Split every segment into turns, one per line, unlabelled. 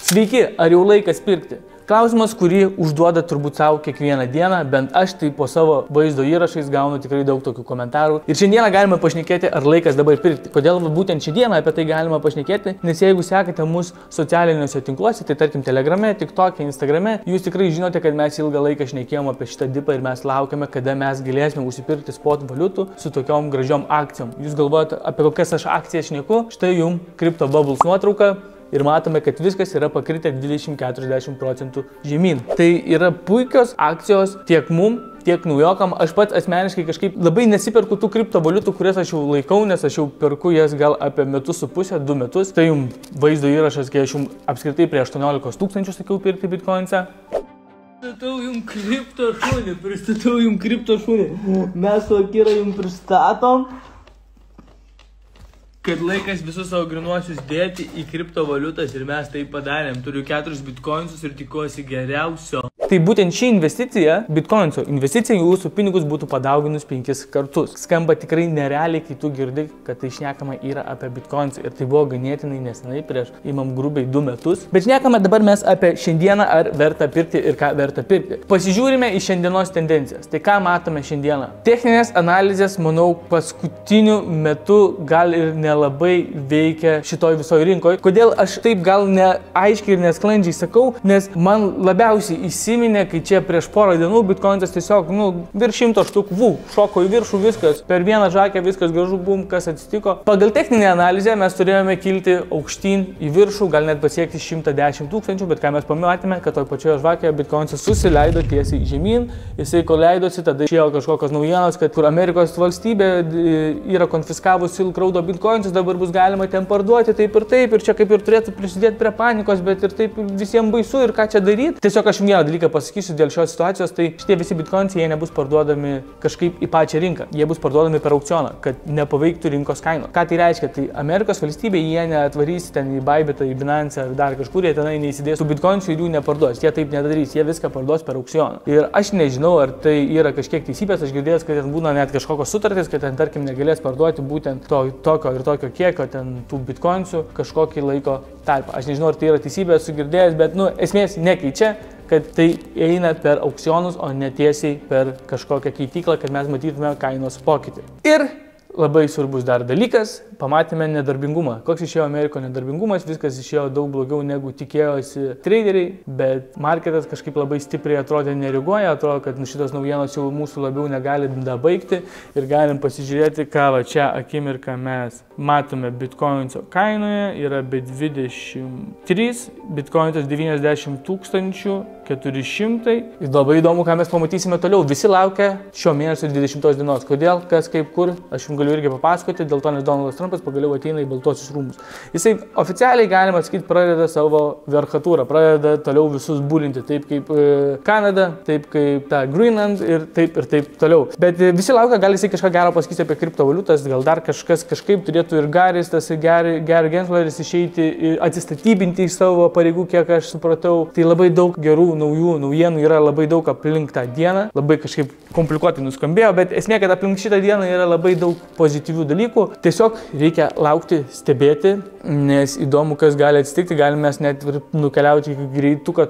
Sveiki, ar jau laikas pirkti? Klausimas, kurį užduoda turbūt savo kiekvieną dieną, bent aš tai po savo vaizdo įrašais gaunu tikrai daug tokių komentarų. Ir šiandieną galime pašnekėti, ar laikas dabar pirkti. Kodėl būtent šiandieną apie tai galima pašnekėti? Nes jeigu sekate mus socialiniuose tinkluose, tai tarkim Telegrame, TikTok'e, Instagrame, jūs tikrai žinote, kad mes ilgą laiką šnekėjom apie šitą dipą ir mes laukiame, kada mes galėsime užsipirkti spot valiutų su tokiom gražiom akcijom. Jūs galvojate, apie kokias aš akcijas šneku? Štai jums Crypto Bubbles nuotrauka. Ir matome, kad viskas yra pakritę 20–40% žemyn. Tai yra puikios akcijos tiek mum, tiek naujokam. Aš pats asmeniškai kažkaip labai nesiperku tų kriptovaliutų, kurias aš jau laikau, nes aš jau perku jas gal apie 1,5–2 metus. Tai jums vaizdo įrašas, kai aš jums apskritai prie 18 000 sakiau pirkti bitcoinsą. Pristatau jums kripto šunį. Mes su Akira jums pristatom, kad laikas visus savo grinuosius dėti į kriptovaliutas ir mes tai padarėm. Turiu 4 bitcoinsus ir tikiuosi geriausio. Tai būtent ši investicija, bitcoinso investicija, jūsų pinigus būtų padauginus 5 kartus. Skamba tikrai nerealiai, kai tu girdi, kad tai šnekama yra apie bitcoinsą. Ir tai buvo ganėtinai nesenai, prieš imam grubiai 2 metus. Bet šnekame dabar mes apie šiandieną, ar verta pirkti ir ką verta pirkti. Pasižiūrime į šiandienos tendencijas. Tai ką matome šiandieną? Techninės analizės, manau, paskutiniu metu gal ir nelabai veikia šitoj visoje rinkoje. Kodėl aš taip gal neaiškiai ir nesklandžiai sakau? Nes man labiausiai įsiminė, kai čia prieš porą dienų bitcoinas tiesiog, virš 100 štukų, šoko į viršų viskas, per vieną žakę viskas gražu, bum, kas atsitiko. Pagal techninę analizę mes turėjome kilti aukštyn į viršų, gal net pasiekti 110 000, bet ką mes pamatėme, kad toj pačioje žvakėje bitcoinas susileido tiesiai žemyn, jisai ko leidosi, tada išėjo kažkokios naujienos, kad kur Amerikos valstybė yra konfiskavus Silk Road bitcoinus, dabar bus galima ten parduoti taip, ir čia kaip ir turėtų prisidėti prie panikos, bet ir taip visiems baisu ir ką čia daryti. Tiesiog aš vieną dalyką pasakysiu dėl šios situacijos, tai šitie visi bitcoinsai, jie nebus parduodami kažkaip į pačią rinką, jie bus parduodami per aukcioną, kad nepaveiktų rinkos kaino. Ką tai reiškia? Tai Amerikos valstybė jie neatvarys ten į Bybitą, į Binance ar dar kažkur, jie tenai neįsidės tų bitcoinsų ir jų neparduos, jie taip nedarys, jie viską parduos per aukcioną. Ir aš nežinau, ar tai yra kažkiek teisybės, aš girdėjęs, kad ten būna net kažkokios sutartys, kad ten tarkim negalės parduoti būtent tokio ir tokio kiekio ten tų bitcoinsų kažkokį laiko tarpą. Aš nežinau, ar tai yra teisybė, esu girdėjęs, bet esmės nekeičia, kad tai eina per aukcionus, o ne tiesiai per kažkokią keityklą, kad mes matytume kainos pokytį. Ir labai svarbus dar dalykas, pamatėme nedarbingumą. Koks išėjo Ameriko nedarbingumas, viskas išėjo daug blogiau negu tikėjosi traderiai, bet marketas kažkaip labai stipriai atrodė nereaguoja, atrodo, kad šitos naujienos jau mūsų labiau negali dabaigti ir galim pasižiūrėti, ką va čia akimirką mes matome bitcoinso kainoje, yra be 23, bitcoinas 90 400. Ir labai įdomu, ką mes pamatysime toliau. Visi laukia šio mėnesio 20 dienos. Kodėl, kas, kaip, kur, aš jums galiu irgi papasakoti, dėl to, nes Donaldas Trumpas pagaliau ateina į Baltuosius rūmus. Jisai oficialiai, galima sakyti, pradeda savo verchatūrą, pradeda toliau visus bulinti, taip kaip Kanada, taip kaip ta Greenland ir taip toliau. Bet visi laukia, gal jisai kažką gero pasakys apie kriptovaliutas, gal dar kažkas kažkaip turėtų ir Garis, tas Gary Gensleris išeiti, atsistatybinti iš savo pareigų, kiek aš supratau. Tai labai daug gerų naujų naujienų yra, labai daug aplink tą dieną, labai kažkaip komplikuotai nuskambėjo, bet esmė, kad aplink šitą dieną yra labai daug pozityvių dalykų. Tiesiog reikia laukti, stebėti, nes įdomu, kas gali atsitikti, galime mes net ir nukeliauti iki greituką,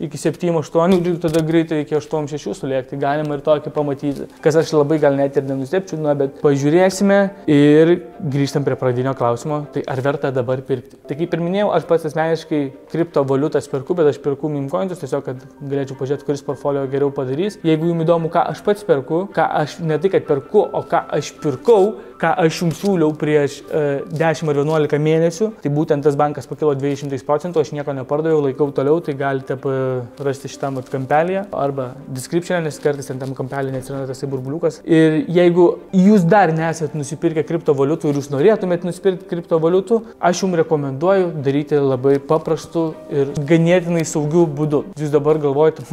iki 7–8 ir tada greitai iki 8–6 sulėkti. Galima ir tokį pamatyti, kas aš labai gal net ir nenustepčiau, bet pažiūrėsime ir grįžtam prie pradinio klausimo, tai ar verta dabar pirkti. Tai kaip ir minėjau, aš pats asmeniškai kriptovaliutas perku, bet aš perku meme-coinus, tiesiog, kad galėčiau pažiūrėti, kuris portfolio geriau padarys. Jeigu jums įdomu, ką aš pats perku, ką aš ne tai, kad perku, o ką aš pirkau, ką aš jums siūliau prieš 10 ar 11 mėnesių, tai būtent tas bankas pakilo 200%, aš nieko nepardaviau, laikau toliau, tai galite rasti šitam kampelėje arba description'e, nes kartais tam kampelėje neatsiranda tasai burbuliukas. Ir jeigu jūs dar nesat nusipirkę kriptovaliutų ir jūs norėtumėt nusipirkti kriptovaliutų, aš jums rekomenduoju daryti labai paprastu ir ganėtinai saugiu būdu. Jūs dabar galvojate,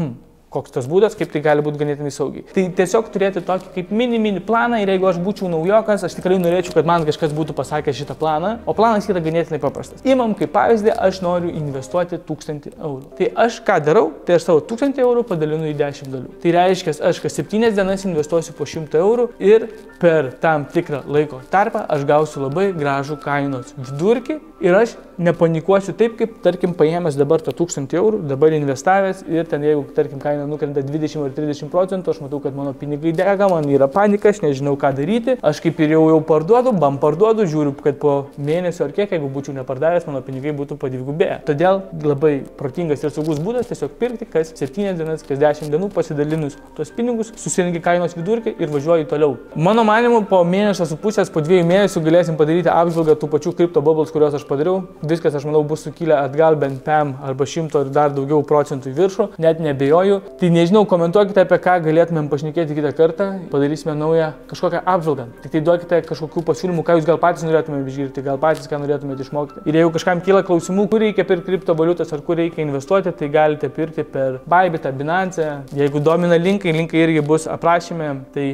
koks tas būdas, kaip tai gali būti ganėtinai saugiai. Tai tiesiog turėti tokį kaip mini planą ir jeigu aš būčiau naujokas, aš tikrai norėčiau, kad man kažkas būtų pasakęs šitą planą, o planas yra ganėtinai paprastas. Imam kaip pavyzdį, aš noriu investuoti 1000 eurų. Tai aš ką darau? Tai aš savo 1000 eurų padalinu į 10 dalių. Tai reiškia, aš kas 7 dienas investuosiu po 100 eurų ir per tam tikrą laiko tarpą aš gausiu labai gražų kainos vidurkį ir aš nepanikuosiu taip, kaip, tarkim, paėmęs dabar tą 1000 eurų, dabar investavęs ir ten jeigu, tarkim, kaina nukrenta 20 ar 30%, aš matau, kad mano pinigai dega, man yra panika, aš nežinau, ką daryti, aš kaip ir jau parduodu, parduodu, žiūriu, kad po mėnesio ar kiek, jeigu būčiau nepardavęs, mano pinigai būtų padvigubėję. Todėl labai protingas ir saugus būdas tiesiog pirkti kas 7 dienas, kas 10 dienų, pasidalinus tuos pinigus, susirenki kainos vidurkį ir važiuoji toliau. Mano manimu, po mėnesio su pusės, po 2 mėnesių galėsim padaryti apžvalgą tų pačių kripto bubbles, kuriuos aš padariau. Viskas, aš manau, bus sukilę atgal bent 5 arba 100 ir dar daugiau procentų į viršų, net nebejoju. Tai nežinau, komentuokite, apie ką galėtumėm pašnekėti kitą kartą, padarysime naują kažkokią apžvalgą. Tik tai duokite kažkokių pasiūlymų, ką jūs gal patys norėtumėte išgirti, gal patys ką norėtumėte išmokti. Ir jeigu kažkam kyla klausimų, kur reikia pirkti kriptovaliutas ar kur reikia investuoti, tai galite pirkti per Bybitą, Binance. Jeigu domina linkai irgi bus aprašyme, tai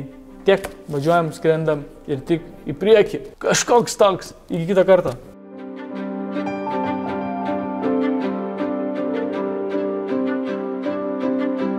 tiek, važiuojam, skrendam ir tik į priekį. Kažkoks toks. Iki kito karto.